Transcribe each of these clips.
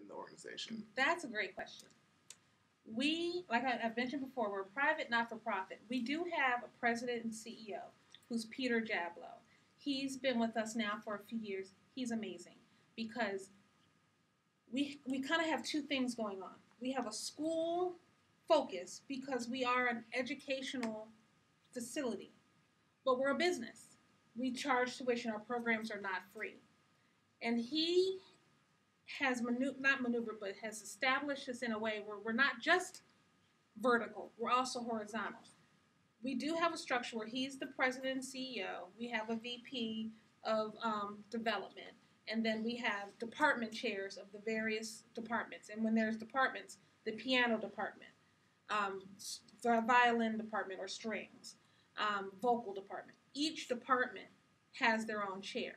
the organization? That's a great question. We, like I've mentioned before, we're a private, not-for-profit. We do have a president and CEO who's Peter Jablow. He's been with us now for a few years. He's amazing because we kind of have two things going on. We have a school focus because we are an educational facility, but we're a business. We charge tuition. Our programs are not free. And he has not maneuvered, but has established us in a way where we're not just vertical, we're also horizontal. We do have a structure where he's the president and CEO. We have a VP of development. And then we have department chairs of the various departments. And when there's departments, the piano department, the violin department or strings, vocal department. Each department has their own chair.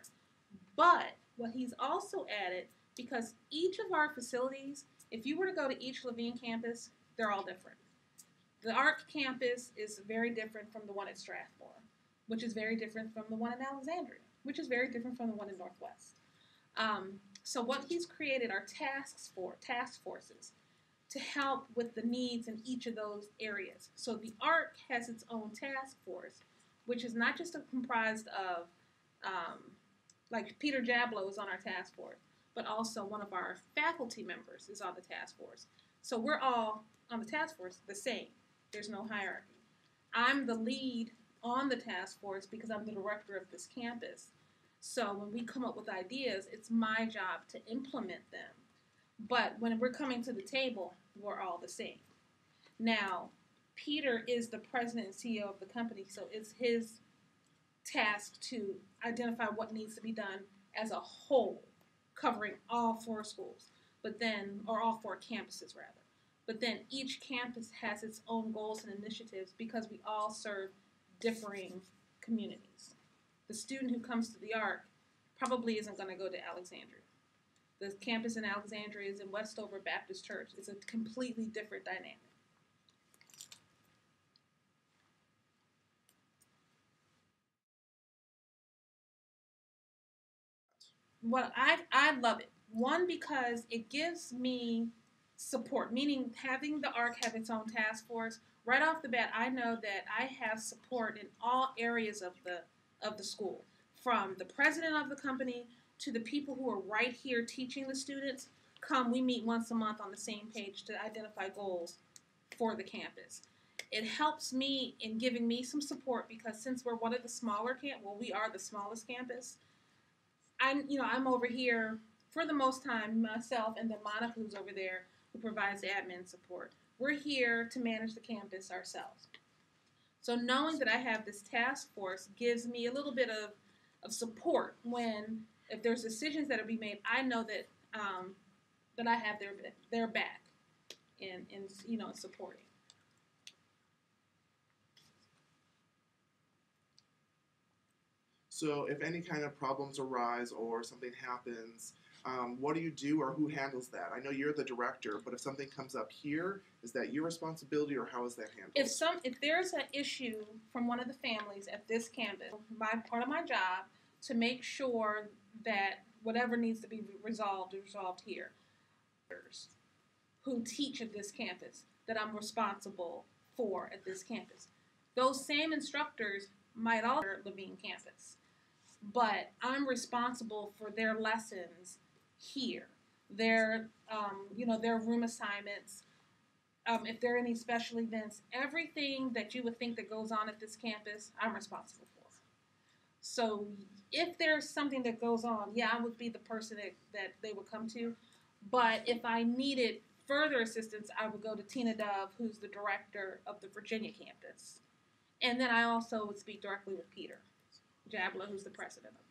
But what he's also added, because each of our facilities, if you were to go to each Levine campus, they're all different. The ARC campus is very different from the one at Strathmore, which is very different from the one in Alexandria, which is very different from the one in Northwest. So what he's created are task forces to help with the needs in each of those areas. So the ARC has its own task force, which is not just comprised of, like Peter Jablow is on our task force, but also one of our faculty members is on the task force. So we're all on the task force the same. There's no hierarchy. I'm the lead on the task force because I'm the director of this campus. So when we come up with ideas, it's my job to implement them. But when we're coming to the table, we're all the same. Now, Peter is the president and CEO of the company, so it's his task to identify what needs to be done as a whole, covering all 4 schools, or all 4 campuses rather. But then each campus has its own goals and initiatives because we all serve differing communities. The student who comes to the ARC probably isn't going to go to Alexandria. The campus in Alexandria is in Westover Baptist Church. It's a completely different dynamic. Well, I love it. One, because it gives me support, meaning having the ARC have its own task force. Right off the bat, I know that I have support in all areas of the school, from the president of the company to the people who are right here teaching the students. We meet once a month on the same page to identify goals for the campus. It helps me in giving me some support because since we're one of the smaller we are the smallest campus. I'm over here for the most time, myself and then Monica, who's over there, who provides the admin support. We're here to manage the campus ourselves. So knowing that I have this task force gives me a little bit of support if there's decisions that are being made. I know that that I have their back in supporting. So if any kind of problems arise or something happens, what do you do or who handles that? I know you're the director, but if something comes up here, is that your responsibility or how is that handled? If there's an issue from one of the families at this campus, part of my job to make sure that whatever needs to be resolved is resolved here. Who teach at this campus that I'm responsible for at this campus. Those same instructors might also be at Levine campus, but I'm responsible for their lessons here, their room assignments, if there are any special events, everything that you would think that goes on at this campus, I'm responsible for. So if there's something that goes on, I would be the person that they would come to. But if I needed further assistance, I would go to Tina Dove, who's the director of the Virginia campus. And then I also would speak directly with Peter Jablow, who's the president of it.